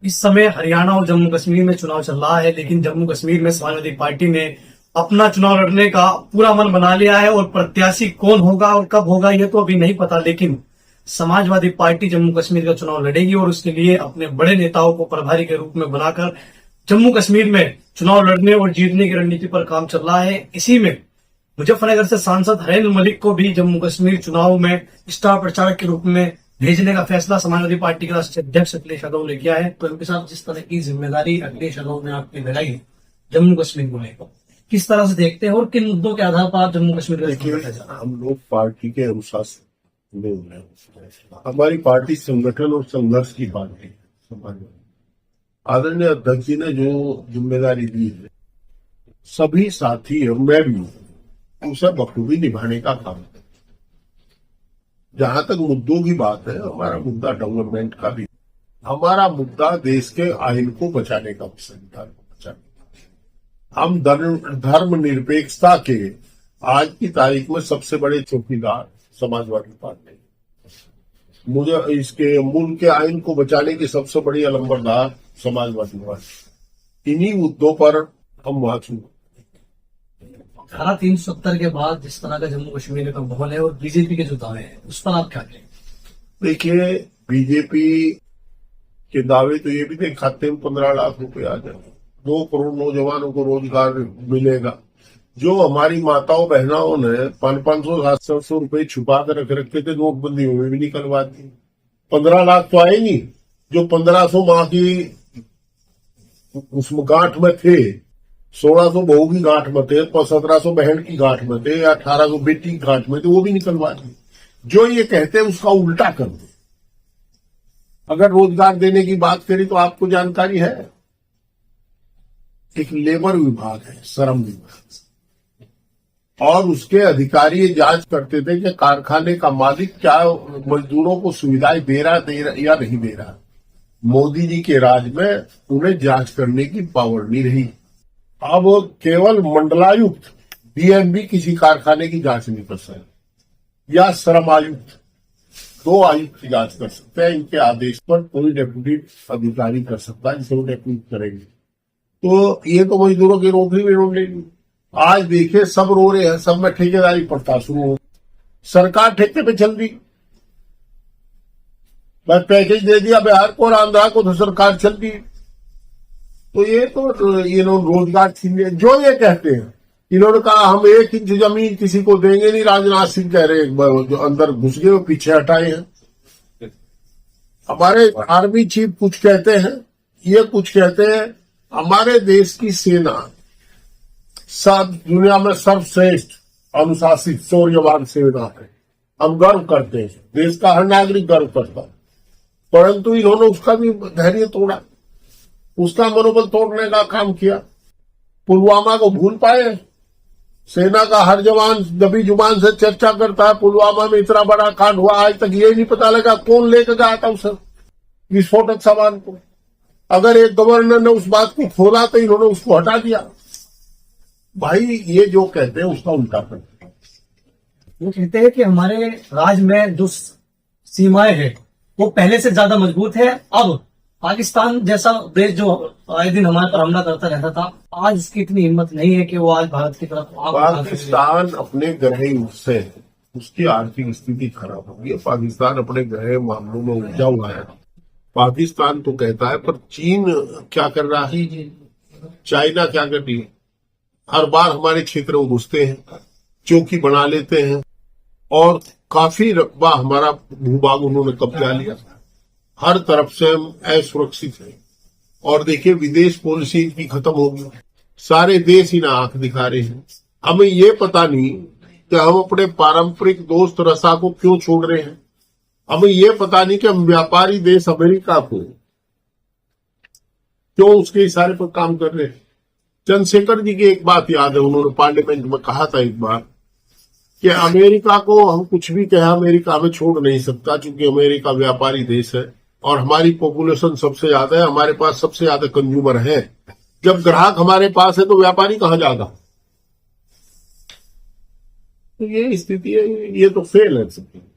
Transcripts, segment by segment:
इस समय हरियाणा और जम्मू कश्मीर में चुनाव चल रहा है, लेकिन जम्मू कश्मीर में समाजवादी पार्टी ने अपना चुनाव लड़ने का पूरा मन बना लिया है और प्रत्याशी कौन होगा और कब होगा ये तो अभी नहीं पता। लेकिन समाजवादी पार्टी जम्मू कश्मीर का चुनाव लड़ेगी और उसके लिए अपने बड़े नेताओं को प्रभारी के रूप में बनाकर जम्मू कश्मीर में चुनाव लड़ने और जीतने की रणनीति पर काम चल रहा है। इसी में मुजफ्फरनगर से सांसद हरेंद्र मलिक को भी जम्मू कश्मीर चुनाव में स्टार प्रचारक के रूप में भेजने का फैसला समाजवादी पार्टी के राष्ट्रीय अध्यक्ष अखिलेश यादव ने किया है। तो इनके साथ जिस तरह की जिम्मेदारी अखिलेश यादव ने आपकी लगाई जम्मू कश्मीर को लेकर, किस तरह से देखते हैं और किन मुद्दों के आधार पर आप जम्मू कश्मीर का हम लोग पार्टी के अनुशासन में हैं। हमारी पार्टी संगठन और संघर्ष की पार्टी है। समाजवादी आदरणीय अध्यक्ष जी ने जो जिम्मेदारी दी है, सभी साथी और मैं भी उसे बखूबी निभाने का काम है। जहां तक मुद्दों की बात है, हमारा मुद्दा डेवलपमेंट का भी, हमारा मुद्दा देश के आइन को बचाने का, संविधान को बचाने का। हम धर्म निरपेक्षता के आज की तारीख में सबसे बड़े चौकीदार समाजवादी पार्टी, मुझे इसके मुल्क के आइन को बचाने की सबसे बड़ी अलंबरदार समाजवादी पार्टी। इन्हीं मुद्दों पर हम वहां चुनाव 370 के बाद जिस तरह का जम्मू कश्मीर का माहौल है और बीजेपी के जो दावे हैं उस पर आप क्या कहेंगे? देखिए, बीजेपी के दावे तो ये भी थे, खाते में 15 लाख रुपए आ जाए, 2 करोड़ नौजवानों को रोजगार मिलेगा। जो हमारी माताओं बहनाओं ने 500-700 रुपए छुपा कर रख रखे थे, नोटबंदी में भी निकलवा दी। 15 लाख तो आए नहीं, जो 1500 माह की उस गांठ में थे, 1600 बहू की गांठ में थे, 1700 बहन की गांठ में थे, 1800 बेटी की गांठ में थे, वो भी निकलवा दी। जो ये कहते हैं उसका उल्टा कर दो। अगर रोजगार देने की बात करें तो आपको जानकारी है, एक लेबर विभाग है, श्रम विभाग, और उसके अधिकारी जांच करते थे कि कारखाने का मालिक क्या मजदूरों को सुविधाएं दे रहा या नहीं दे रहा। मोदी जी के राज में उन्हें जांच करने की पावर नहीं रही। अब केवल मंडलायुक्त डीएमबी किसी कारखाने की जांच नहीं कर सकते, या श्रम आयुक्त, 2 आयुक्त की जांच कर सकते हैं। इनके आदेश पर कोई डेप्यूटी अधिकारी कर सकता है, जिसे वो डेप्यूटी करेंगे। तो ये तो मजदूरों की नौकरी में रोक लेगी। आज देखिए, सब रो रहे हैं, सब में ठेकेदारी पड़ता शुरू हो, सरकार ठेके पे चल रही। मैं पैकेज दे दिया बिहार को और आंध्रा को, तो सरकार चल रही। तो ये तो इन्होंने रोजगार छीन लिया। जो ये कहते हैं, इन्होंने कहा हम 1 इंच जमीन किसी को देंगे नहीं, राजनाथ सिंह कह रहे हैं, जो अंदर घुस गए वो पीछे हटाए हैं। हमारे आर्मी चीफ कुछ कहते हैं, ये कुछ कहते हैं। हमारे देश की सेना सब दुनिया में सर्वश्रेष्ठ अनुशासित शौर्यवान सेना है, हम गर्व करते हैं, देश का हर नागरिक गर्व करता है। परंतु इन्होंने उसका भी धैर्य तोड़ा, उसका मनोबल तोड़ने का काम किया। पुलवामा को भूल पाए। सेना का हर जवान दबी जुबान से चर्चा करता है, पुलवामा में इतना बड़ा कांड हुआ, आज तक ये नहीं पता लगा कौन लेकर गया था उस विस्फोटक सामान को। अगर एक गवर्नर ने उस बात को खोला तो इन्होंने उसको हटा दिया। भाई, ये जो कहते हैं उसका उल्टा करते हैं। वो कहते हैं कि हमारे राज्य में जो सीमाएं हैं वो पहले से ज्यादा मजबूत है। अब पाकिस्तान जैसा देश जो आए दिन हमारे पर हमला करता रहता था, आज इसकी इतनी हिम्मत नहीं है कि वो आज भारत की तरफ। पाकिस्तान अपने गहरे उससे उसकी आर्थिक स्थिति खराब हो गई है। पाकिस्तान अपने गहरे मामलों में उलझा हुआ है। पाकिस्तान तो कहता है, पर चीन क्या कर रहा है, चाइना क्या कर रही है, हर बार हमारे क्षेत्र में घुसते हैं, चौकी बना लेते हैं, और काफी रकबा हमारा भूभाग उन्होंने कब्जा लिया। हर तरफ से हम असुरक्षित हैं। और देखिए, विदेश पॉलिसी इनकी खत्म होगी, सारे देश ही ना आंख दिखा रहे हैं। हमें ये पता नहीं कि हम अपने पारंपरिक दोस्त रसा को क्यों छोड़ रहे हैं। हमें ये पता नहीं कि हम व्यापारी देश अमेरिका को क्यों उसके इशारे पर काम कर रहे हैं। चंद्रशेखर जी की एक बात याद है, उन्होंने पार्लियामेंट में कहा था एक बार कि अमेरिका को हम कुछ भी कहें, अमेरिका हमें छोड़ नहीं सकता, क्योंकि अमेरिका व्यापारी देश है और हमारी पॉपुलेशन सबसे ज्यादा है, हमारे पास सबसे ज्यादा कंज्यूमर है। जब ग्राहक हमारे पास है तो व्यापारी कहाँ जाएगा। तो ये स्थिति है, ये तो फेल है।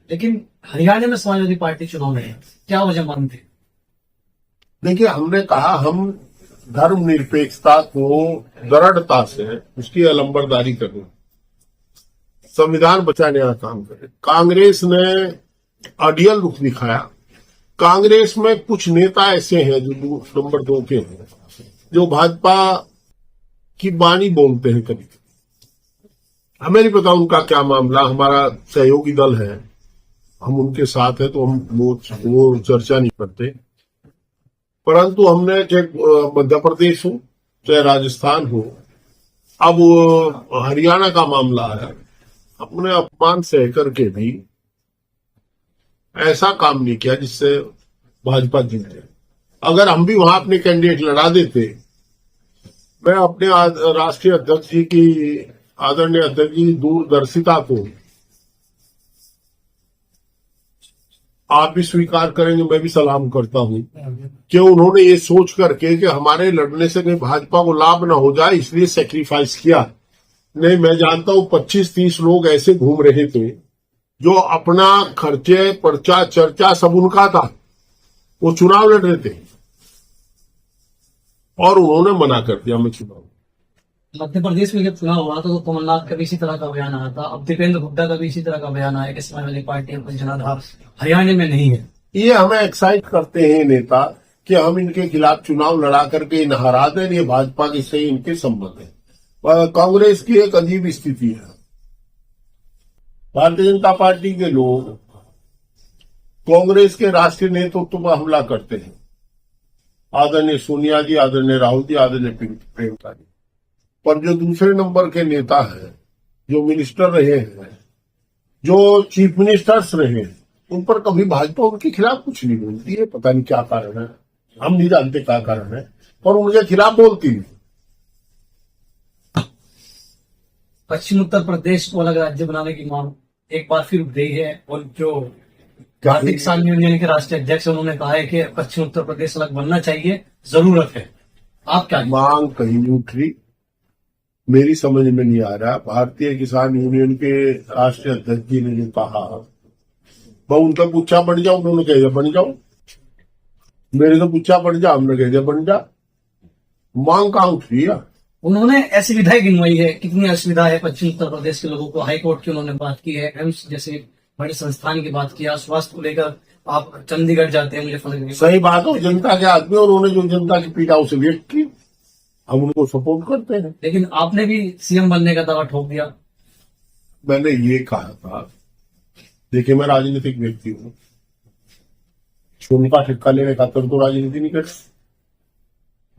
लेकिन हरियाणा में समाजवादी पार्टी चुनाव में क्या वजह मानते हैं? देखिए, हमने कहा हम धर्मनिरपेक्षता को दृढ़ता से उसकी अलंबरदारी करें, संविधान बचाने का काम करें। कांग्रेस ने अडियल रुख दिखाया। कांग्रेस में कुछ नेता ऐसे हैं जो नंबर 2 के हैं, जो भाजपा की बानी बोलते हैं कभी कभी। हमें नहीं पता उनका क्या मामला, हमारा सहयोगी दल है, हम उनके साथ हैं तो हम वो चर्चा नहीं करते। परंतु हमने चाहे मध्य प्रदेश हो चाहे राजस्थान हो, अब हरियाणा का मामला है, अपने अपमान सह करके भी ऐसा काम नहीं किया जिससे भाजपा जीते। अगर हम भी वहां अपने कैंडिडेट लड़ा देते, मैं अपने राष्ट्रीय अध्यक्ष जी की, आदरणीय अध्यक्ष जी दूरदर्शिता को आप भी स्वीकार करेंगे, मैं भी सलाम करता हूं कि उन्होंने ये सोच करके कि हमारे लड़ने से कहीं भाजपा को लाभ ना हो जाए इसलिए सेक्रीफाइस किया। नहीं, मैं जानता हूं 25-30 लोग ऐसे घूम रहे थे जो अपना खर्चे, पर्चा, चर्चा सब उनका था, वो चुनाव लड़ रहे थे और उन्होंने मना कर दिया मैं चुनाव। मध्य प्रदेश में जब चुनाव हुआ तो कमलनाथ का भी इसी तरह का बयान आया था, अब दीपेंद्र हुड्डा का भी इसी तरह का बयान आया कि समाजवादी पार्टी में जनाधार हरियाणा में नहीं है। ये हमें एक्साइट करते हैं नेता कि हम इनके खिलाफ चुनाव लड़ा करके इन हरा दें, ये भाजपा के से इनके संबंध है। कांग्रेस की एक अजीब स्थिति है, भारतीय जनता पार्टी के लोग कांग्रेस के राष्ट्रीय नेतृत्व पर हमला करते हैं, आदरणीय सोनिया जी, आदरणीय राहुल जी, आदरणीय प्रियंका जी, पर जो दूसरे नंबर के नेता हैं, जो मिनिस्टर रहे हैं, जो चीफ मिनिस्टर्स रहे हैं, उन पर कभी भाजपा उनके खिलाफ कुछ नहीं बोलती है। पता नहीं क्या कारण है, हम नहीं जानते क्या कारण है, पर उनके खिलाफ बोलती नहीं। पश्चिम उत्तर प्रदेश को अलग राज्य बनाने की मांग एक बार फिर उठ गई है और जो भारतीय किसान यूनियन के राष्ट्रीय अध्यक्ष उन्होंने कहा है कि पश्चिम उत्तर प्रदेश अलग बनना चाहिए, जरूरत है। आप क्या मांग कहीं नहीं उठ रही, मेरी समझ में नहीं आ रहा। भारतीय किसान यूनियन के राष्ट्रीय अध्यक्ष जी ने जो कहा, मैं उनका पूछा बन जाओ, उन्होंने कह दिया बन जाओ। मेरे तो पूछा बन जा, हमने कह दिया बन जा। मांग कहाँ उठ रही है? उन्होंने असुविधाएं गिनवाई है, कितनी असुविधा है पश्चिम उत्तर प्रदेश के लोगों को। हाईकोर्ट की उन्होंने बात की है, एम्स जैसे बड़े संस्थान की बात किया, स्वास्थ्य को लेकर आप चंडीगढ़ जाते हैं, मुझे समझ नहीं। सही बात हो, जनता के आदमी और उन्होंने जो जनता की पीड़ा उसे व्यक्त की, हम उनको सपोर्ट करते हैं। लेकिन आपने भी सीएम बनने का दावा ठोक दिया। मैंने ये कहा था, देखिए मैं राजनीतिक व्यक्ति हूँ, छोल का ठेका लेने खातर तो राजनीति नहीं कर,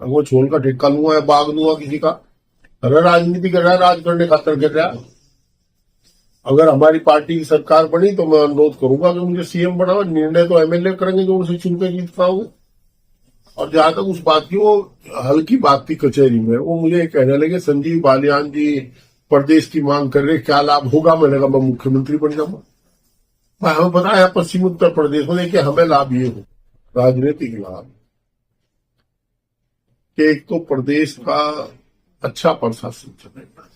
अगर वो छोल का ठेका लूंगा या बाग लूंगा किसी का, अगर राजनीति कर रहा है, राज करने खातर कर रहा है। अगर हमारी पार्टी की सरकार बनी तो मैं अनुरोध करूंगा कि मुझे सीएम बनाओ। निर्णय तो एमएलए करेंगे जो उनसे चुन के जीत पाऊंगे। और जहां तक उस बात की, वो हल्की बात थी कचहरी में, वो मुझे कहने लगे संजीव बालियान जी प्रदेश की मांग कर रहे, क्या लाभ होगा? मैंने कहा मैं मुख्यमंत्री बन जाऊंगा। हमें पता है पश्चिम उत्तर प्रदेश में, देखिए हमें लाभ ये हो, राजनीतिक लाभ, कि एक तो प्रदेश का अच्छा प्रशासन चलेगा,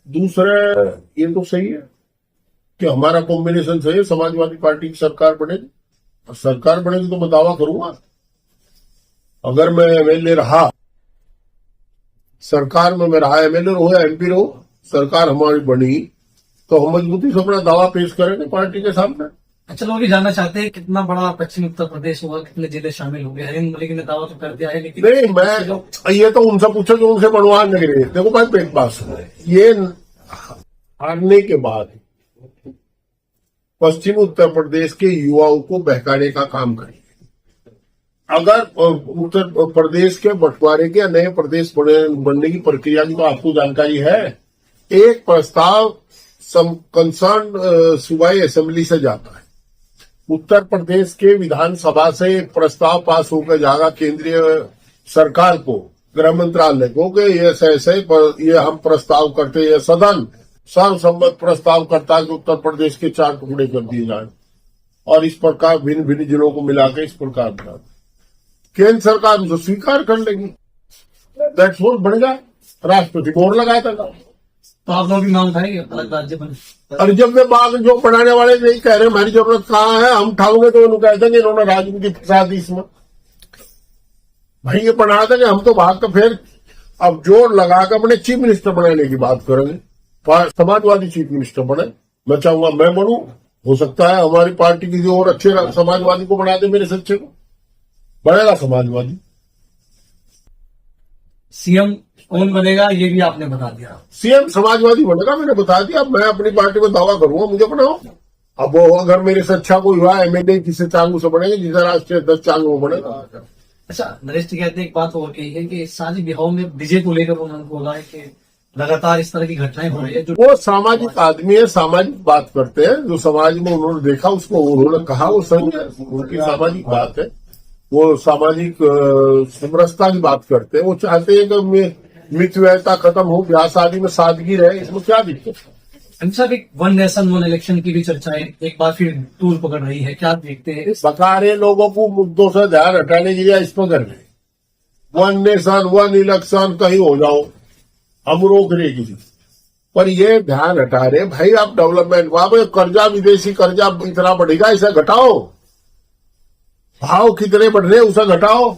दूसरा ये तो सही है कि हमारा कॉम्बिनेशन सही है, समाजवादी पार्टी की सरकार बनेगी। और सरकार बनेगी तो मैं दावा करूंगा, अगर मैं एमएलए रहा, सरकार में मैं रहा, एमएलए रहो या एमपी रहो, सरकार हमारी बनी तो हम मजबूती से अपना दावा पेश करेंगे पार्टी के सामने। अच्छा, लोग ये जानना चाहते हैं कितना बड़ा पश्चिम उत्तर प्रदेश होगा, कितने जिले शामिल होंगे। हरिंद्र मलिक ने दावा तो कर दिया है, लेकिन नहीं, मैं ये तो उनसे पूछो जो उनसे बनवान लग रहे। देखो भाई, एक बात सुनो, ये हारने के बाद पश्चिम उत्तर प्रदेश के युवाओं को बहकाने का काम करेंगे। अगर उत्तर प्रदेश के बंटवारे के या नए प्रदेश बनने की प्रक्रिया की तो आपको जानकारी है। एक प्रस्ताव कंसर्न सूबाई असेंबली से जाता है, उत्तर प्रदेश के विधानसभा से एक प्रस्ताव पास होकर जाएगा केंद्रीय सरकार को, गृह मंत्रालय को, कि ऐसे ये हम प्रस्ताव करते हैं, सदन सर्वसम्मत प्रस्ताव करता है कि उत्तर प्रदेश के 4 टुकड़े कर दिए जाए और इस प्रकार भिन्न भिन्न जिलों को मिलाकर इस प्रकार बना, केंद्र सरकार उसे स्वीकार कर लेगी, दैट्स व्हाट बनेगा। राष्ट्रपति मोहर लगाया था, तो आप लोग भी मांग उठाएंगे अलग राज्य बने? और जब वे बाग जो बनाने वाले नहीं कह रहे हमारी जरूरत कहाँ है, हम उठाओगे तो उन्होंने कहते हैं इन्होंने राजनीति फंसा दी इसमें। भाई ये बना देंगे हम तो भाग तो फिर अब जोर लगाकर अपने चीफ मिनिस्टर बनाने की बात करेंगे, समाजवादी चीफ मिनिस्टर बने। मैं चाहूंगा मैं बनूं, हो सकता है हमारी पार्टी किसी और अच्छे समाजवादी को बना दे, मेरे सच्चे को बनेगा समाजवादी। सीएम कौन बनेगा ये भी आपने बता दिया। सीएम समाजवादी बनेगा, मैंने बता दिया। मैं अपनी पार्टी में दावा करूंगा, मुझे बनाओ। अब वो अगर मेरे से अच्छा कोई हुआ एमएलए किसी चांगू से बनेगा, जिसे राष्ट्रीय 10 चांगू बनेगा। अच्छा, नरेश जी कहते हैं एक बात और कही है कि शादी ब्याहों में डीजे को लेकर उन्होंने बोला है कि लगातार इस तरह की घटनाएं हो रही है। जो वो सामाजिक आदमी है, सामाजिक बात करते हैं, जो समाज में उन्होंने देखा उसको उन्होंने कहा, वो सही है, उनकी सामाजिक बात है। वो सामाजिक समरसता की बात करते हैं। वो चाहते हैं कि मितव्ययता खत्म हो, ब्याह शादी में सादगी रहे, इसमें क्या दिक्कत है? साहब, एक वन नेशन वन इलेक्शन की भी चर्चाएं एक बार फिर तूल पकड़ रही है, क्या देखते हैं? बकारे लोगों को मुद्दों से ध्यान हटाने की इस पर कर रहे, वन नेशन वन इलेक्शन कहीं हो जाओ, हम रोक रहे किसी, पर ये ध्यान हटा रहे भाई आप डेवलपमेंट को। आप कर्जा, विदेशी कर्जा इतना बढ़ेगा, इसे घटाओ। भाव कितने बढ़ रहे उसे घटाओ।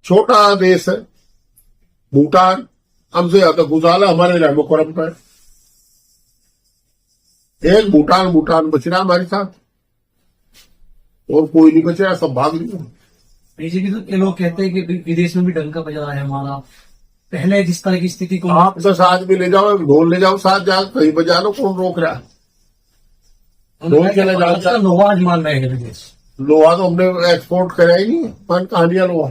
छोटा देश है भूटान, हमसे ज्यादा घुसाला हमारे रहमो करम पर। एक भूटान बच रहा हमारे साथ, और कोई नहीं बच रहा, सब भाग लिया। बीजेपी तो ये लोग कहते हैं कि विदेश में भी डंका बजा रहा है हमारा। पहले जिस तरह की स्थिति को आप 10 आदमी ले जाओ, ढोल ले जाओ, साथ जा कहीं बजा लो, कौन रोक रहा है? ढोल चले जाओ, लोहा मान रहे हैं विदेश। लोहा तो हमने एक्सपोर्ट करा ही नहीं, पर कहानियां लोहा।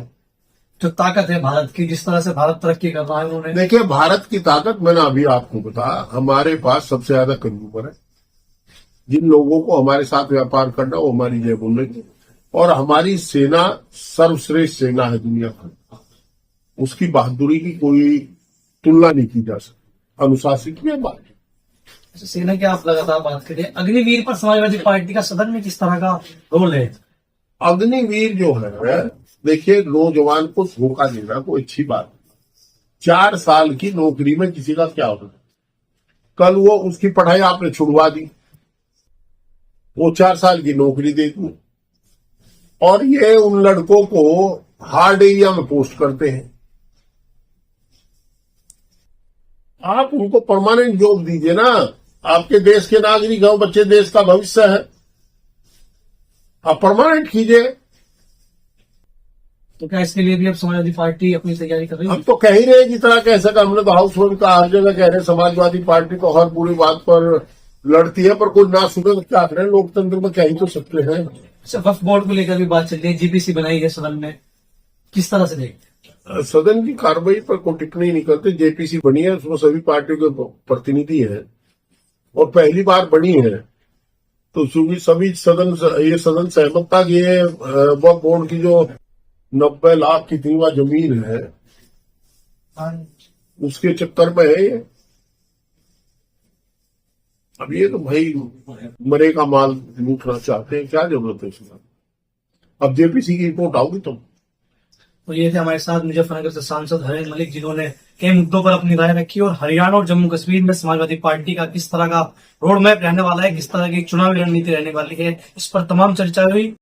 जो ताकत है भारत की, जिस तरह से भारत तरक्की कर रहा है उन्होंने। देखिए भारत की ताकत मैंने अभी आपको बताया, हमारे पास सबसे ज्यादा कंज्यूमर है। जिन लोगों को हमारे साथ व्यापार करना वो हमारी जय बोल रही है, और हमारी सेना सर्वश्रेष्ठ सेना है दुनिया की। उसकी बहादुरी की कोई तुलना नहीं की जा सकती, अनुशासित भी है बात। सेना की आप लगातार बात करिए, अग्निवीर पर समाजवादी पार्टी का सदन में किस तरह का रोल है? अग्निवीर जो है, देखिए नौजवान को धोखा देना कोई अच्छी बात नहीं। 4 साल की नौकरी में किसी का क्या होता है? कल वो उसकी पढ़ाई आपने छुड़वा दी, वो 4 साल की नौकरी दे दी, और ये उन लड़कों को हार्ड एरिया में पोस्ट करते हैं। आप उनको परमानेंट जॉब दीजिए ना, आपके देश के नागरिक हो, बच्चे देश का भविष्य है, आप परमानेंट कीजिए। तो क्या इसके लिए भी अब समाजवादी पार्टी अपनी तैयारी कर रही है? हम तो कह ही रहे जिस तरह कह सका, हमने तो हाउस होल्ड का हर जगह कह रहे समाजवादी पार्टी तो हर पूरी बात पर लड़ती है, पर कोई ना सुने तो क्या करें, लोकतंत्र में कह ही तो सकते हैं। अच्छा, वक्फ बोर्ड को लेकर भी बात चल रही है, जीपीसी बनाई है सदन में, किस तरह से देखते हैं? सदन की कार्रवाई पर कोई टिप्पणी नहीं करते। जेपीसी बनी है, उसमें सभी पार्टियों के प्रतिनिधि हैं, और पहली बार बनी है, तो चूंकि सभी ये सदन सहमत था कि ये वक्फ बोर्ड की जो 90 लाख की तीवा जमीन है उसके चक्कर में है ये। अब ये तो भाई मरे का माल लूटना चाहते हैं, क्या जरूरत है इसमें? अब जेपीसी की रिपोर्ट आओगी तो ये थे हमारे साथ मुजफ्फरनगर से सांसद हरेन मलिक, जिन्होंने कई मुद्दों पर अपनी राय रखी, और हरियाणा और जम्मू कश्मीर में समाजवादी पार्टी का किस तरह का रोड मैप रहने वाला है, किस तरह की चुनावी रणनीति रहने वाली है, इस पर तमाम चर्चा हुई।